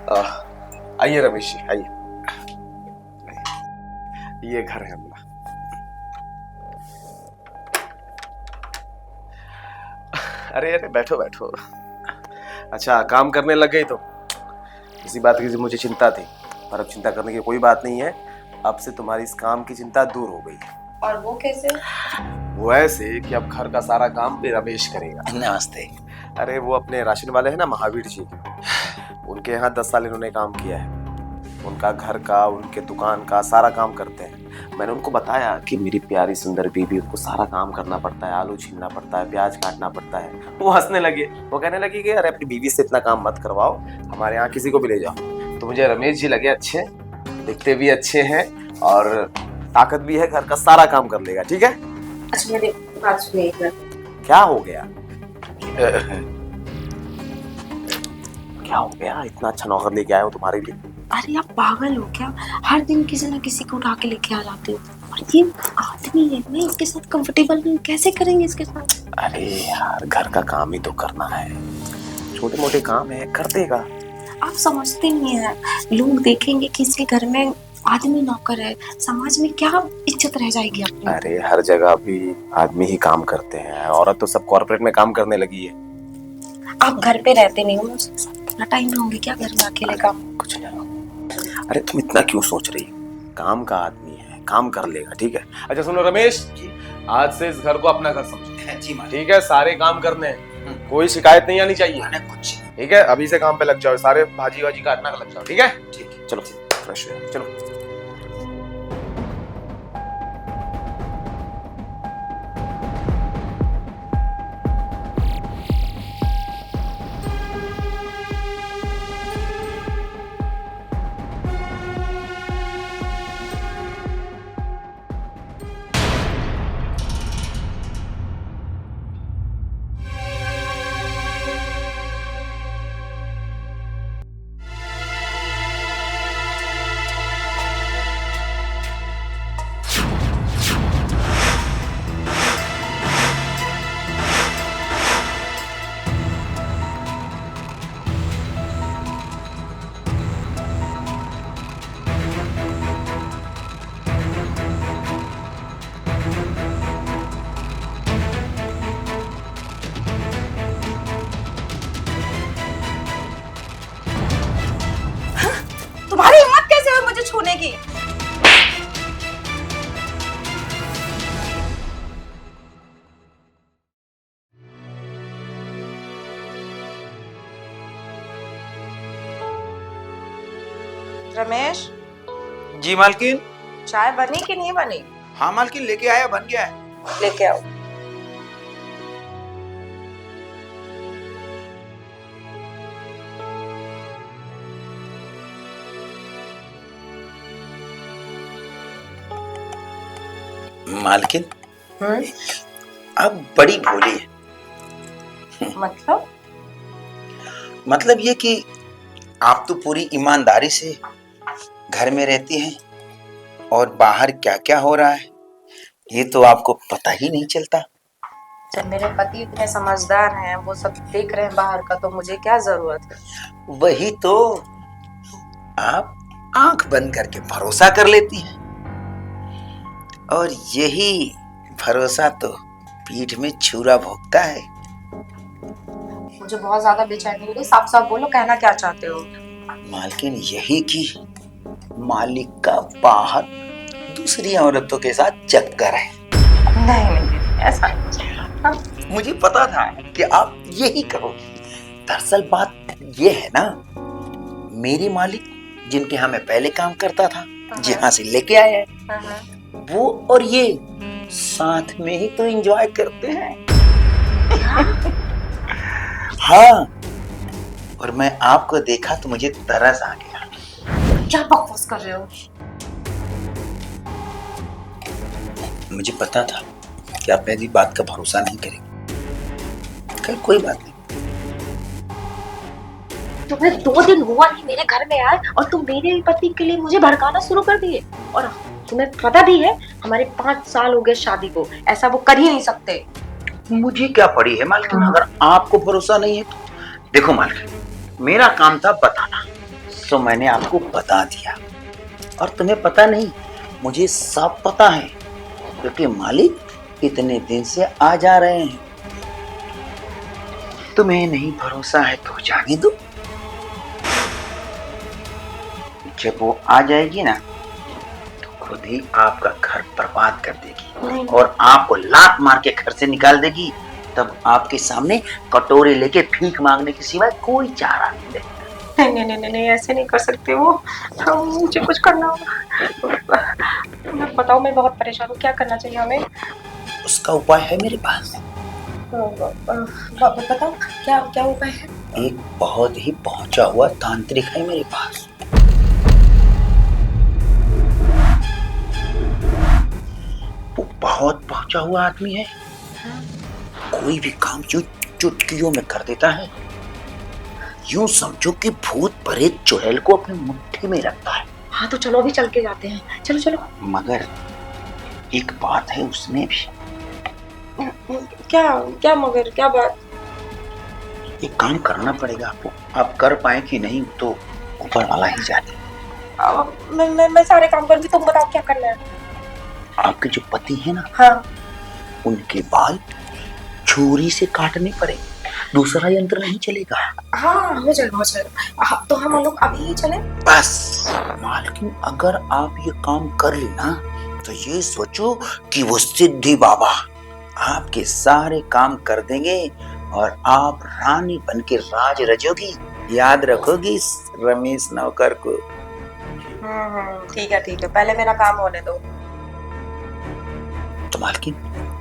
आइए रमेश जी, आइए। ये घर है अपना। अरे अरे बैठो बैठो। अच्छा, काम करने लग गई तो इसी बात की मुझे चिंता थी, पर अब चिंता करने की कोई बात नहीं है। अब से तुम्हारी इस काम की चिंता दूर हो गई है। और वो कैसे? वो ऐसे कि अब घर का सारा काम भी रमेश करेगा। नमस्ते। अरे वो अपने राशन वाले हैं ना, महावीर जी, उनके यहाँ 10 साल इन्होंने काम किया है। उनका घर का, उनके दुकान का सारा काम करते हैं। मैंने उनको बताया कि मेरी प्यारी सुंदर बीबी, उनको सारा काम करना पड़ता है, आलू छीलना पड़ता है, प्याज काटना पड़ता है। वो हंसने लगे, वो कहने लगी कि अरे अपनी बीवी से इतना काम मत करवाओ, हमारे यहाँ किसी को भी ले जाओ। तो मुझे रमेश जी लगे अच्छे, दिखते भी अच्छे हैं और ताकत भी है, घर का सारा काम कर लेगा। ठीक है? अच्छा मेरी बात सुनिए एक बार। क्या हो गया? क्या हो गया? इतना अच्छा नौकर लेके आया हूँ तुम्हारे लिए। अरे आप पागल हो क्या? हर दिन किसी ना किसी को उठा के लेके आ जाते हो। और ये आदमी है, मैं इसके साथ कंफर्टेबल नहीं, कैसे करेंगे इसके साथ? अरे यार, घर का काम ही तो करना है, छोटे मोटे काम है, कर देगा। आप समझते नहीं है, लोग देखेंगे कि इसके घर में आदमी नौकर है, समाज में क्या इज्जत रह जाएगी अपनी। अरे हर जगह भी आदमी ही काम करते हैं, औरत तो सब कॉर्पोरेट में काम करने लगी है। आप घर पे रहते नहीं हो, इतना टाइम रहोगे क्या घर में अकेले काम? कुछ नहीं। अरे तुम इतना क्यों सोच रही हो? काम का आदमी है, काम कर लेगा। ठीक है? अच्छा सुनो रमेश जी, आज से इस घर को अपना घर समझो। जी मालिक। ठीक है? सारे काम करने हैं, कोई शिकायत नहीं आनी चाहिए। कुछ। ठीक है? अभी से काम पे लग जाओ, सारे भाजी वाजी काटना लग जाओ। ठीक है? ठीक है। चलो फ्रेश हो जाओ, चलो। तुम्हारी हिम्मत कैसे हुई मुझे छूने की? रमेश, जी मालकिन। चाय बनी कि नहीं बनी? हाँ मालकिन, लेके आया, बन गया है। लेके आओ। मालकिन आप बड़ी भोली है। मतलब ये कि आप तो पूरी ईमानदारी से घर में रहती हैं और बाहर क्या क्या हो रहा है ये तो आपको पता ही नहीं चलता। जब मेरे पति इतने समझदार हैं, वो सब देख रहे हैं बाहर का, तो मुझे क्या जरूरत है? वही तो, आप आंख बंद करके भरोसा कर लेती हैं और यही भरोसा तो पीठ में छुरा भोंकता है। मुझे बहुत ज्यादा बेचैनी हो गई, साफ साफ बोलो, कहना क्या चाहते हो? मालकिन यही कि मालिक का बाहर दूसरी औरतों के साथ चक्कर है। नहीं ऐसा नहीं। मुझे पता था कि आप यही कहोगी। दरअसल बात ये है ना, मेरी मालिक जिनके यहाँ मैं पहले काम करता था, जहाँ से लेके आया है, वो और ये साथ में ही तो एंजॉय करते हैं। हाँ, और मैं आपको देखा तो मुझे तरस आ गया। क्या बकवास कर रहे हो? मुझे पता था कि आप मेरी बात का भरोसा नहीं करेंगे। कल कोई बात नहीं। तुम्हें 2 दिन हुआ नहीं मेरे घर में आए और तुम मेरे पति के लिए मुझे भड़काना शुरू कर दिए। और तुम्हें पता भी है हमारे 5 साल हो गए शादी को, ऐसा वो कर ही नहीं सकते। मुझे क्या पड़ी है मालकिन, अगर आपको भरोसा नहीं है तो देखो मालकिन, मेरा काम था बताना, तो मैंने आपको बता दिया, और तुम्हें पता नहीं, मुझे सब पता है, क्योंकि मालिक इतने दिन से आ जा रहे हैं। तुम्हें नहीं भरोसा है तो जाने दो। जब वो आ जाएगी ना तो खुद ही आपका घर बर्बाद कर देगी और आपको लात मार के घर से निकाल देगी। तब आपके सामने कटोरे लेके भीख मांगने के सिवाय कोई चारा नहीं रहेगा। नहीं, ऐसे नहीं कर सकते वो। मुझे कुछ करना होगा। मैं बताओ, मैं बहुत परेशान हूँ, क्या करना चाहिए हमें? उसका उपाय है मेरे पास। बताओ, क्या उपाय है? एक बहुत ही पहुंचा हुआ तांत्रिक है मेरे पास। वो बहुत पहुंचा हुआ आदमी है, कोई भी काम चुटकियों में कर देता है। यूं समझो कि भूत प्रेत चुड़ैल को अपनी मुट्ठी में रखता है। हाँ तो चलो अभी चल के जाते हैं, चलो। मगर एक बात है उसमें भी। क्या मगर क्या बात? एक काम करना पड़ेगा आपको, आप कर पाए कि नहीं तो ऊपर वाला ही जाने। मैं सारे काम करूंगी, तुम बताओ क्या करना है? आपके जो पति है ना, हाँ, उनके बाल छुरी से काटने पड़ेंगे, दूसरा यंत्र नहीं चलेगा। हाँ हो जाएगा। हाँ, तो हम लोग अभी ही चले? बस मालकिन, अगर आप ये काम कर लेना तो ये सोचो कि वो सिद्धि बाबा आपके सारे काम कर देंगे और आप रानी बन के राज रचोगी। याद रखोगी इस रमेश नौकर को। ठीक है, पहले मेरा काम होने दो। तो मालकिन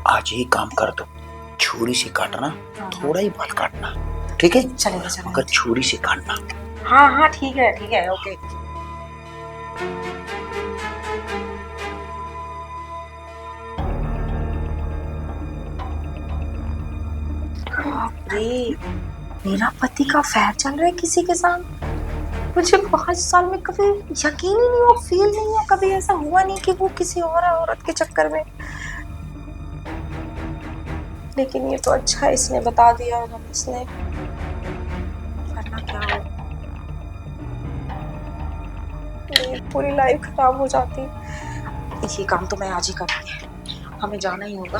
आज ही काम कर दो, छुरी से काटना, थोड़ा ही बाल काटना, ठीक है? चलेगा। मगर छुरी से काटना। हाँ ठीक है, ओके। मेरा पति का अफेयर चल रहा है किसी के साथ। मुझे 5 साल में कभी यकीन ही नहीं हुआ, फील नहीं हुआ, कभी ऐसा हुआ नहीं कि वो किसी और औरत के चक्कर में। लेकिन ये तो अच्छा है इसने बता दिया, इसने करना क्या हो, पूरी लाइफ खराब हो जाती। ये काम तो मैं आज ही करूंगी, हमें जाना ही होगा।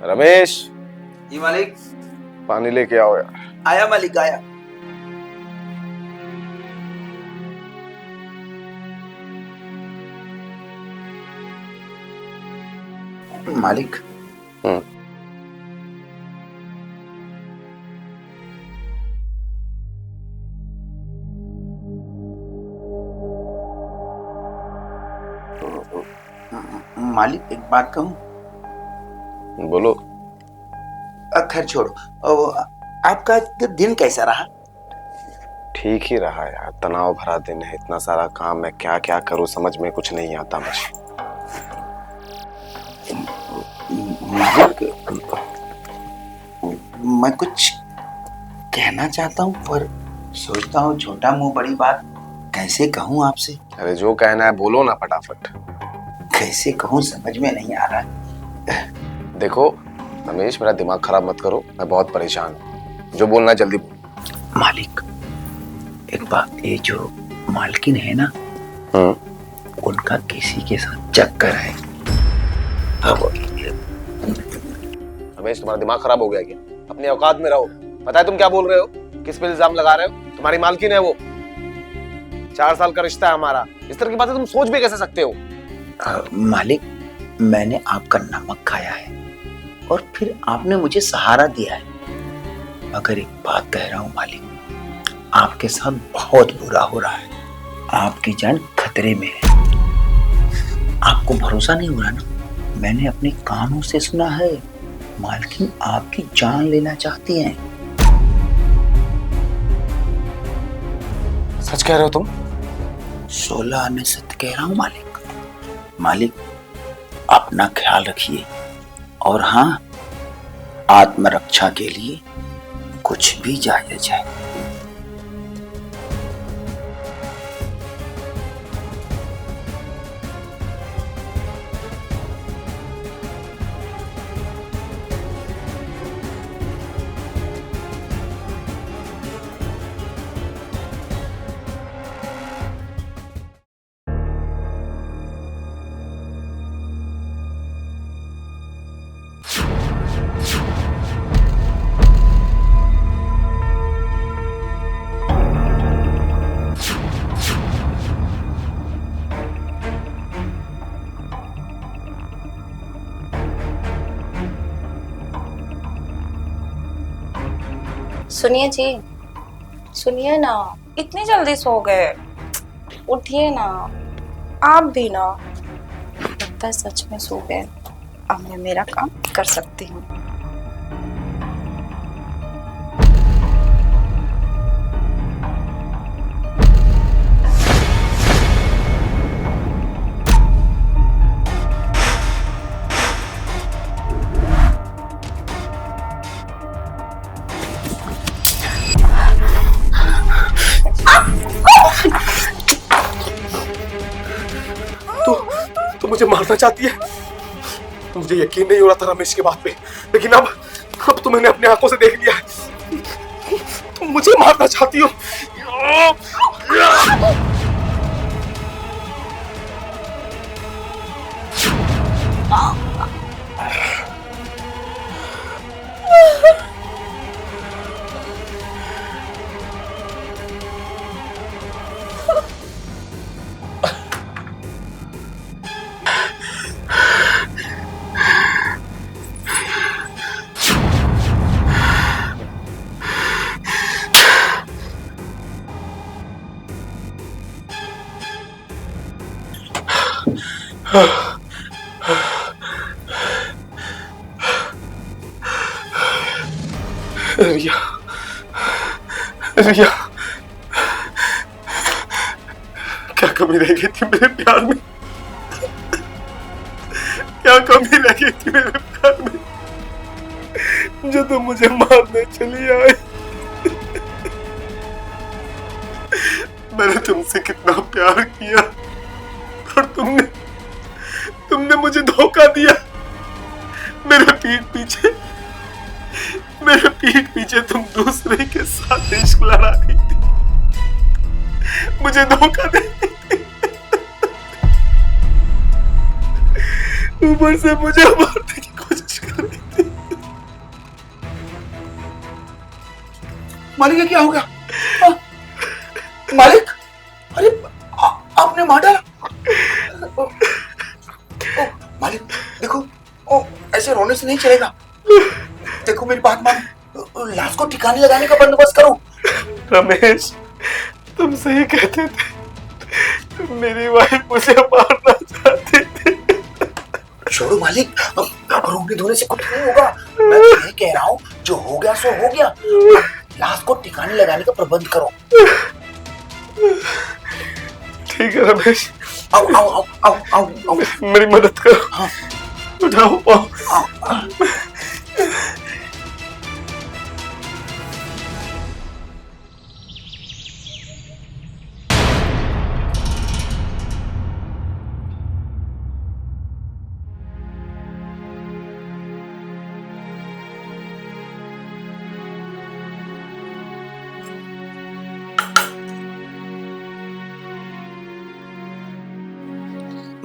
रमेश, जी मालिक। पानी लेके आओ यार। आया मालिक, आया। मालिक, मालिक एक बात कहूं? बोलो। खैर छोड़ो, आपका दिन कैसा रहा? ठीक ही रहा यार, तनाव भरा दिन है, इतना सारा काम है, क्या क्या करूं समझ में कुछ नहीं आता मुझे। मालिक, मैं कुछ कहना चाहता हूँ पर सोचता हूँ छोटा मुंह बड़ी बात कैसे कहूँ आपसे। अरे जो कहना है बोलो ना फटाफट। कैसे कहूँ समझ में नहीं आ रहा। देखो रमेश, मेरा दिमाग खराब मत करो, मैं बहुत परेशान हूँ, जो बोलना है जल्दी बोलो। मालिक एक बात, ये जो मालकिन है ना, उनका किसी के साथ चक्कर है। रमेश, तुम्हारा दिमाग खराब हो गया क्या? अपनी औकात में रहो। पता है तुम क्या बोल रहे हो, किस पे इल्जाम लगा रहे हो? तुम्हारी मालकिन है वो, 4 साल का रिश्ता है हमारा, इस तरह की बातें तुम सोच भी कैसे सकते हो? मालिक, मैंने आपका नमक खाया है और फिर आपने मुझे सहारा दिया है। मगर एक बात कह रहा हूँ मालिक, आपके साथ बहुत बुरा हो रहा है, आपकी जान खतरे में है। आपको भरोसा नहीं हो रहा ना? मैंने अपने कानों से सुना है, मालकिन आपकी जान लेना चाहती हैं। सच कह रहे हो तुम? 16 आने सत्य कह रहा हूँ मालिक। मालिक अपना ख्याल रखिए, और हाँ, आत्मरक्षा के लिए कुछ भी जायज है। सुनिए जी, सुनिए ना, इतनी जल्दी सो गए? उठिए ना, आप भी ना। लगता है सच में सो गए। अब मैं मेरा काम कर सकती हूँ। तो मुझे मारना चाहती है। मुझे यकीन नहीं हो रहा था रमेश की बात पे, लेकिन अब तो मैंने अपनी आंखों से देख लिया है। तुम मुझे मारना चाहती हो। रिया, रिया, क्या कमी रह गई थी मेरे प्यार में? क्या कमी रह गई थी मेरे प्यार में जो तुम मुझे मारने चली आए? मैंने तुमसे कितना प्यार किया और तुमने मुझे धोखा दिया। मेरे पीठ पीछे तुम दूसरे के साथ इश्क लड़ा रही थी, मुझे धोखा दे रही थी, ऊपर से मुझे मारने की कोशिश कर रही थी। मालिक, क्या हो गया? मालिक, अरे आपने मार डाला? मालिक देखो, ऐसे रोने से नहीं चलेगा। देखो मेरी बात मानो, लाश को ठिकाने लगाने का बंदोबस्त करो। रमेश, तुम सही कहते थे, मेरी वाइफ मुझे मारना चाहती थी। छोड़ो मालिक, अब रोने धोने से कुछ नहीं होगा। मैं ये कह रहा हूँ, जो हो गया सो हो गया। लाश को ठिकाने लगाने का प्रबंध करो। ठीक है रमेश, आओ आओ आओ आओ आओ, आओ। मेरी मदद करो। हाँ। उठाओ पाओ।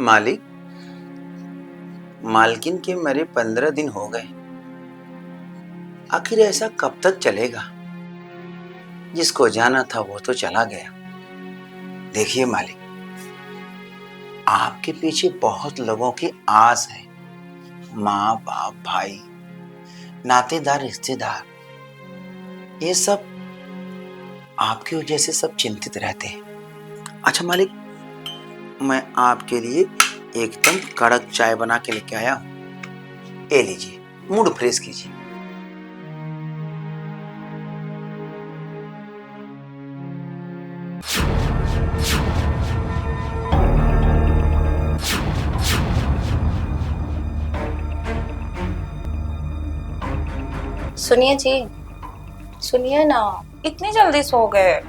मालिक, मालकिन के मरे 15 दिन हो गए। आखिर ऐसा कब तक चलेगा? जिसको जाना था वो तो चला गया। देखिए मालिक, आपके पीछे बहुत लोगों की आस है। माँ बाप, भाई, नातेदार, रिश्तेदार, ये सब आपकी वजह से सब चिंतित रहते हैं। अच्छा मालिक, मैं आपके लिए एकदम कड़क चाय बना के लेके आया हूं। ये लीजिए, मूड फ्रेश कीजिए। सुनिए जी, सुनिए ना, इतनी जल्दी सो गए?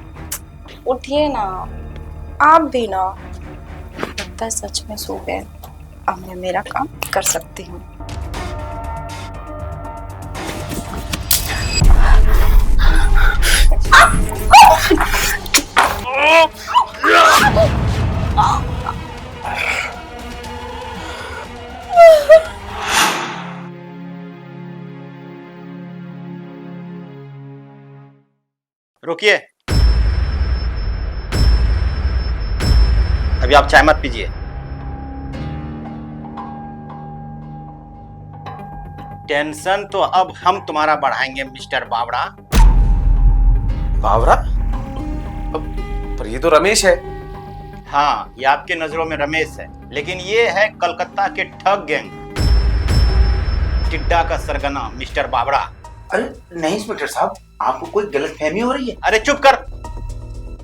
उठिए ना, आप भी ना। लगता है सच में सो गए। अब मैं मेरा काम कर सकती हूँ। रुकिए, अभी आप चाय मत पीजिए। टेंशन तो अब हम तुम्हारा बढ़ाएंगे मिस्टर बावड़ा। बावरा? पर ये तो रमेश है। हाँ, ये आपके नजरों में रमेश है, लेकिन ये है कलकत्ता के ठग गैंग, टिड्डा का सरगना मिस्टर बावड़ा। अरे नहीं इंस्पेक्टर साहब, आपको कोई गलतफहमी हो रही है। अरे चुप कर,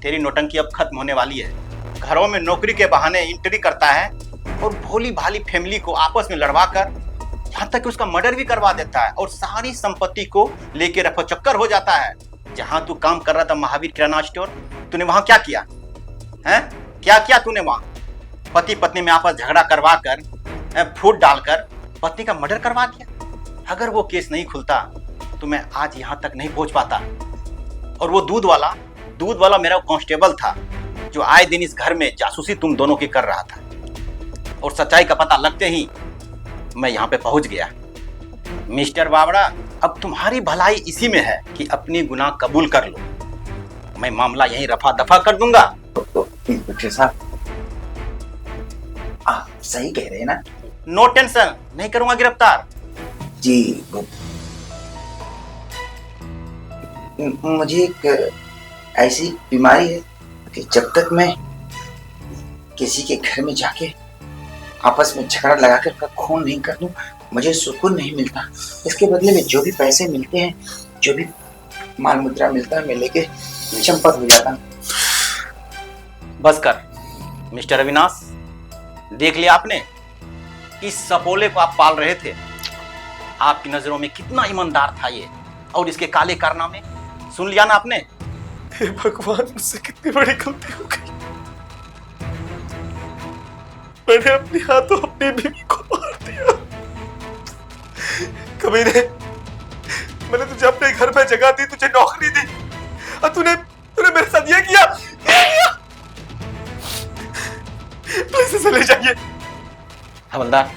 तेरी नौटंकी अब खत्म होने वाली है। घरों में नौकरी के बहाने एंट्री करता है और भोली भाली फैमिली को आपस में लड़वा कर, यहाँ तक कि उसका मर्डर भी करवा देता है और सारी संपत्ति को लेके रफो चक्कर हो जाता है। जहां तू काम कर रहा था महावीर किराना स्टोर, तूने वहां क्या किया है? क्या किया तूने वहां? पति पत्नी में आपस झगड़ा करवा कर, फूट डालकर पत्नी का मर्डर करवा दिया। अगर वो केस नहीं खुलता तो मैं आज यहां तक नहीं पहुंच पाता। और वो दूध वाला मेरा कांस्टेबल था जो आए दिन इस घर में जासूसी तुम दोनों की कर रहा था, और सच्चाई का पता लगते ही मैं यहाँ पे पहुंच गया। मिस्टर बावड़ा, अब तुम्हारी भलाई इसी में है कि अपनी गुनाह कबूल कर लो। मैं मामला यहीं रफा दफा कर दूंगा। तो इंस्पेक्टर साहब, आप सही कह रहे हैं ना? नो टेंशन, नहीं करूंगा गिरफ्तार। जी, मुझे एक ऐसी बीमारी है कि जब तक मैं किसी के घर में जाके आपस में झगड़ा लगाकर उसका खून नहीं कर दूं, मुझे सुकून नहीं मिलता। इसके बदले में जो भी पैसे मिलते हैं, जो भी माल मुद्रा मिलता है, मैं लेके चंपत हो जाता हूं। बस कर मिस्टर अविनाश, देख लिया आपने, इस सपोले को आप पाल रहे थे। आपकी नजरों में कितना ईमानदार था ये, और इसके काले कारनामे सुन लिया ना आपने। हे भगवान, मुझसे कितनी बड़ी गलती हो गई। मैंने अपने हाथों अपनी बीवी को मार दिया। कमीने, मैंने तुझे अपने घर में जगह दी, तुझे नौकरी दी, और तूने मेरे साथ ये किया। प्लीज इसे ले जाइए। हवलदार,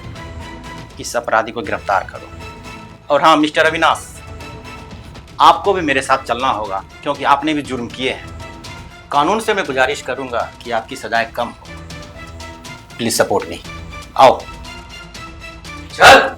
इस अपराधी को गिरफ्तार करो। और हाँ मिस्टर अविनाश, आपको भी मेरे साथ चलना होगा, क्योंकि आपने भी जुर्म किए हैं। कानून से मैं गुजारिश करूंगा कि आपकी सजाएं कम हो। Please support me. आओ। चल।